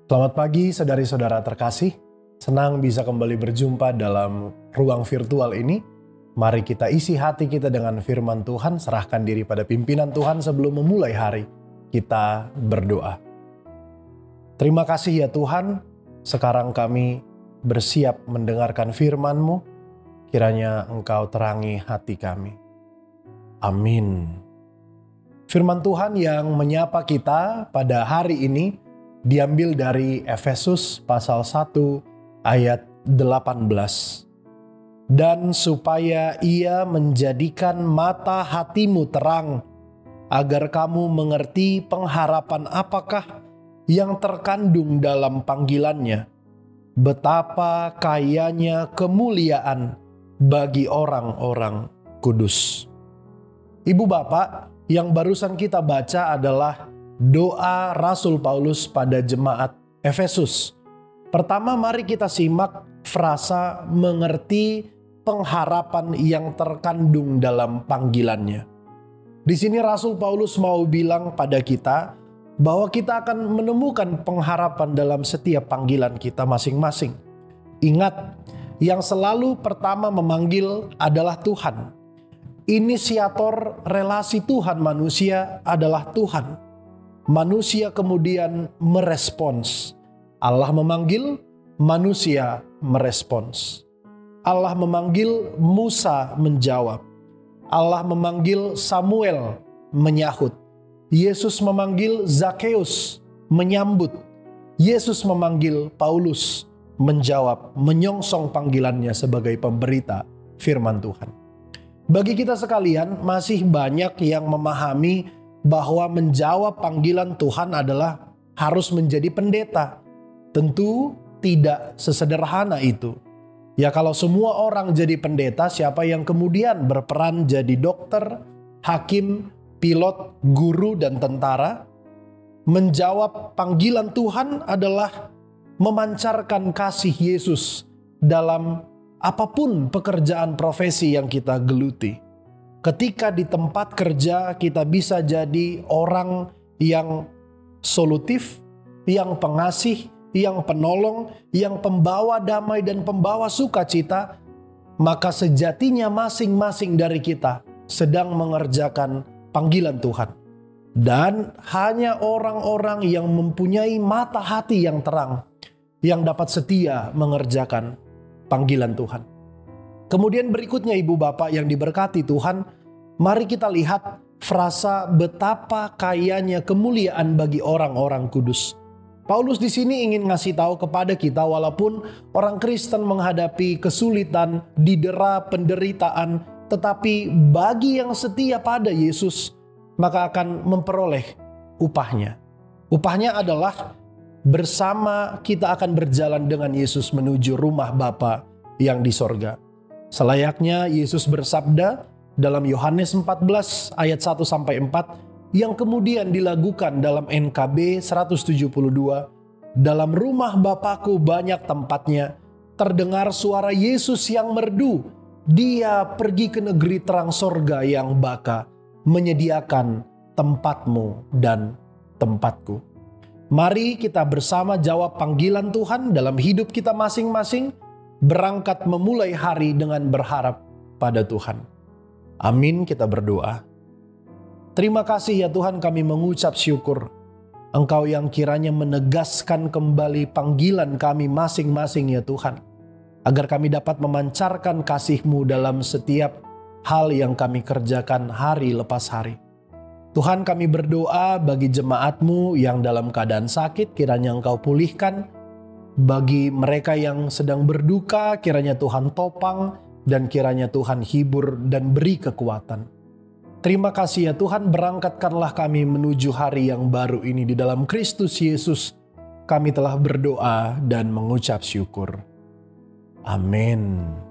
Selamat pagi saudari-saudara terkasih. Senang bisa kembali berjumpa dalam ruang virtual ini. Mari kita isi hati kita dengan firman Tuhan, serahkan diri pada pimpinan Tuhan sebelum memulai hari. Kita berdoa. Terima kasih ya Tuhan, sekarang kami bersiap mendengarkan firman-Mu. Kiranya Engkau terangi hati kami. Amin. Firman Tuhan yang menyapa kita pada hari ini diambil dari Efesus pasal 1 ayat 18. Dan supaya ia menjadikan mata hatimu terang, agar kamu mengerti pengharapan apakah yang terkandung dalam panggilannya, betapa kayanya kemuliaan bagi orang-orang kudus. Ibu bapak, yang barusan kita baca adalah doa Rasul Paulus pada jemaat Efesus. Pertama, mari kita simak frasa mengerti pengharapan yang terkandung dalam panggilannya. Di sini Rasul Paulus mau bilang pada kita bahwa kita akan menemukan pengharapan dalam setiap panggilan kita masing-masing. Ingat, yang selalu pertama memanggil adalah Tuhan. Inisiator relasi Tuhan manusia adalah Tuhan. Manusia kemudian merespons. Allah memanggil, manusia merespons. Allah memanggil, Musa menjawab. Allah memanggil, Samuel menyahut. Yesus memanggil, Zakeus menyambut. Yesus memanggil, Paulus menjawab, menyongsong panggilannya sebagai pemberita firman Tuhan. Bagi kita sekalian, masih banyak yang memahami bahwa menjawab panggilan Tuhan adalah harus menjadi pendeta. Tentu tidak sesederhana itu. Ya, kalau semua orang jadi pendeta, siapa yang kemudian berperan jadi dokter, hakim, pilot, guru, dan tentara? Menjawab panggilan Tuhan adalah memancarkan kasih Yesus dalam apapun pekerjaan profesi yang kita geluti. Ketika di tempat kerja kita bisa jadi orang yang solutif, yang pengasih, yang penolong, yang pembawa damai dan pembawa sukacita, maka sejatinya masing-masing dari kita sedang mengerjakan panggilan Tuhan. Dan hanya orang-orang yang mempunyai mata hati yang terang yang dapat setia mengerjakan panggilan Tuhan. Kemudian berikutnya ibu bapak yang diberkati Tuhan, mari kita lihat frasa betapa kayanya kemuliaan bagi orang-orang kudus. Paulus di sini ingin ngasih tahu kepada kita, walaupun orang Kristen menghadapi kesulitan, didera, penderitaan, tetapi bagi yang setia pada Yesus, maka akan memperoleh upahnya. Upahnya adalah bersama kita akan berjalan dengan Yesus menuju rumah Bapa yang di sorga. Selayaknya Yesus bersabda dalam Yohanes 14 ayat 1-4 yang kemudian dilakukan dalam NKB 172. Dalam rumah Bapakku banyak tempatnya, terdengar suara Yesus yang merdu. Dia pergi ke negeri terang sorga yang baka, menyediakan tempatmu dan tempatku. Mari kita bersama jawab panggilan Tuhan dalam hidup kita masing-masing, berangkat memulai hari dengan berharap pada Tuhan. Amin, kita berdoa. Terima kasih ya Tuhan, kami mengucap syukur. Engkau yang kiranya menegaskan kembali panggilan kami masing-masing ya Tuhan. Agar kami dapat memancarkan kasih-Mu dalam setiap hal yang kami kerjakan hari lepas hari. Tuhan, kami berdoa bagi jemaat-Mu yang dalam keadaan sakit, kiranya Engkau pulihkan. Bagi mereka yang sedang berduka, kiranya Tuhan topang dan kiranya Tuhan hibur dan beri kekuatan. Terima kasih ya Tuhan, berangkatkanlah kami menuju hari yang baru ini di dalam Kristus Yesus. Kami telah berdoa dan mengucap syukur. Amin.